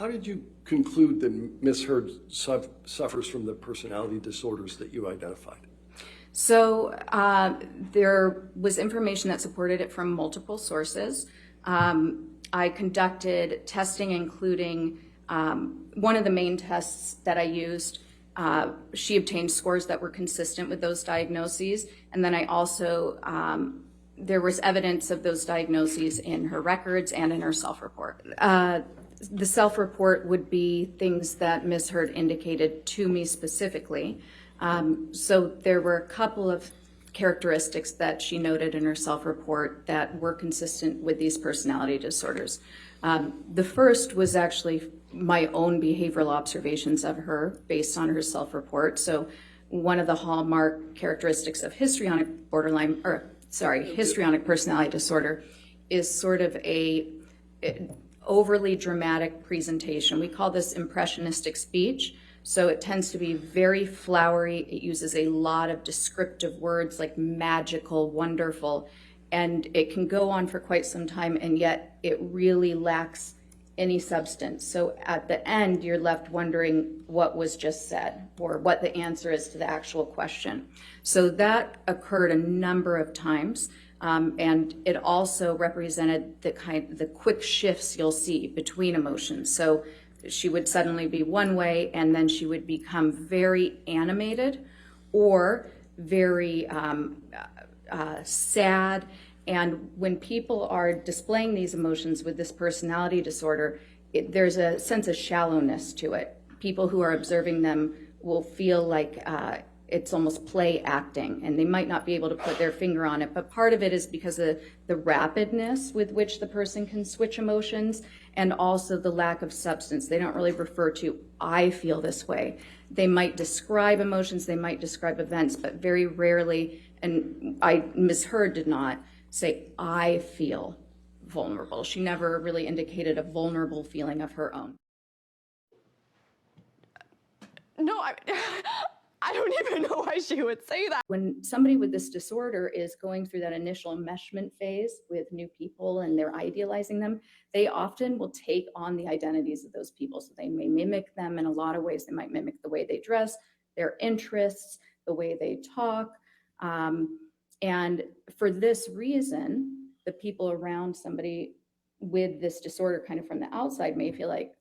How did you conclude that Ms. Heard suffers from the personality disorders that you identified? So there was information that supported it from multiple sources. I conducted testing, including one of the main tests that I used. She obtained scores that were consistent with those diagnoses. And then I also, there was evidence of those diagnoses in her records and in her self-report. The self-report would be things that Ms. Heard indicated to me specifically. So there were a couple of characteristics that she noted in her self-report that were consistent with these personality disorders. The first was actually my own behavioral observations of her based on her self-report. So one of the hallmark characteristics of histrionic personality disorder is sort of a overly dramatic presentation. We call this impressionistic speech. So it tends to be very flowery. It uses a lot of descriptive words like magical, wonderful, and it can go on for quite some time, and yet it really lacks any substance. So at the end, you're left wondering what was just said or what the answer is to the actual question. So that occurred a number of times, and it also represented the quick shifts you'll see between emotions. So she would suddenly be one way, and then she would become very animated or very sad. And when people are displaying these emotions with this personality disorder, there's a sense of shallowness to it. People who are observing them will feel like it's almost play acting, and they might not be able to put their finger on it, but part of it is because of the rapidness with which the person can switch emotions, and also the lack of substance. They don't really refer to, I feel this way. They might describe emotions, they might describe events, but very rarely, and Ms. Heard did not say, I feel vulnerable. She never really indicated a vulnerable feeling of her own. No, I don't even know why she would say that. When somebody with this disorder is going through that initial enmeshment phase with new people and they're idealizing them, they often will take on the identities of those people. So they may mimic them in a lot of ways. They might mimic the way they dress, their interests, the way they talk. And for this reason, the people around somebody with this disorder kind of from the outside may feel like,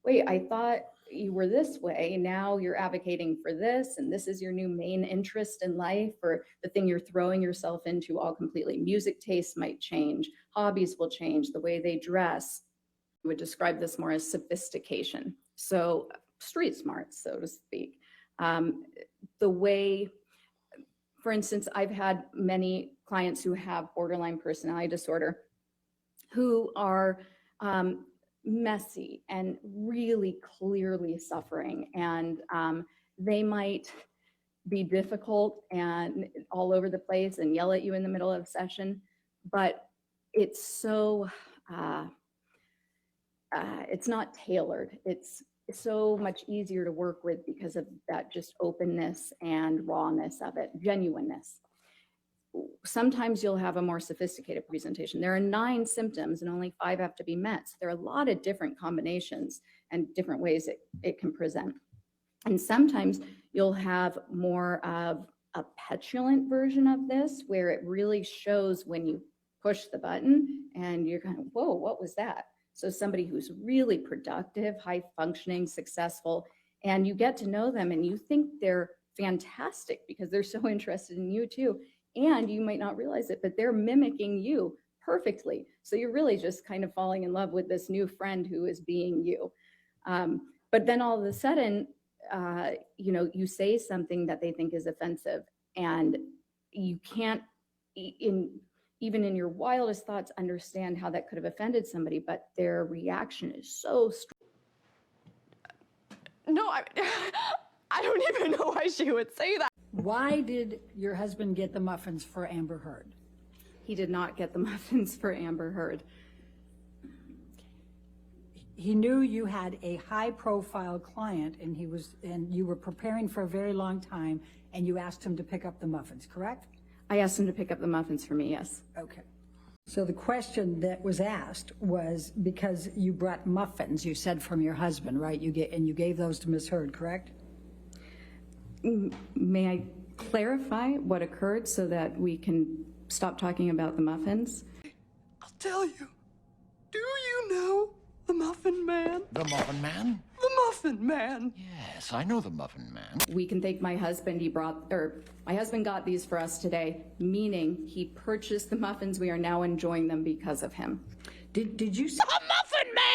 wait, I thought you were this way. Now you're advocating for this, and this is your new main interest in life, or the thing you're throwing yourself into all completely. Music tastes might change, hobbies will change, the way they dress. I would describe this more as sophistication. So street smart, so to speak. The way, for instance, I've had many clients who have borderline personality disorder who are messy and really clearly suffering, and they might be difficult and all over the place and yell at you in the middle of a session, but it's so it's not tailored. It's so much easier to work with because of that just openness and rawness of it, genuineness. Sometimes you'll have a more sophisticated presentation. There are 9 symptoms and only 5 have to be met. So there are a lot of different combinations and different ways it can present. And sometimes you'll have more of a petulant version of this, where it really shows when you push the button and you're kind of, whoa, what was that? So somebody who's really productive, high functioning, successful, and you get to know them and you think they're fantastic because they're so interested in you too. And you might not realize it, but they're mimicking you perfectly. So you're really just kind of falling in love with this new friend who is being you. But then all of a sudden, you say something that they think is offensive, and you can't, even in your wildest thoughts, understand how that could have offended somebody, but their reaction is so strong. No, I don't even know why she would say that. Why did your husband get the muffins for Amber Heard? He did not get the muffins for Amber Heard. He knew you had a high-profile client, and you were preparing for a very long time, and you asked him to pick up the muffins, correct? I asked him to pick up the muffins for me, yes. Okay. So the question that was asked was because you brought muffins, you said, from your husband, right? And you gave those to Miss Heard, correct? May I clarify what occurred so that we can stop talking about the muffins? I'll tell you. Do you know the Muffin Man? The Muffin Man? The Muffin Man. Yes, I know the Muffin Man. We can thank my husband. My husband got these for us today, meaning he purchased the muffins. We are now enjoying them because of him. Did you say? The Muffin Man!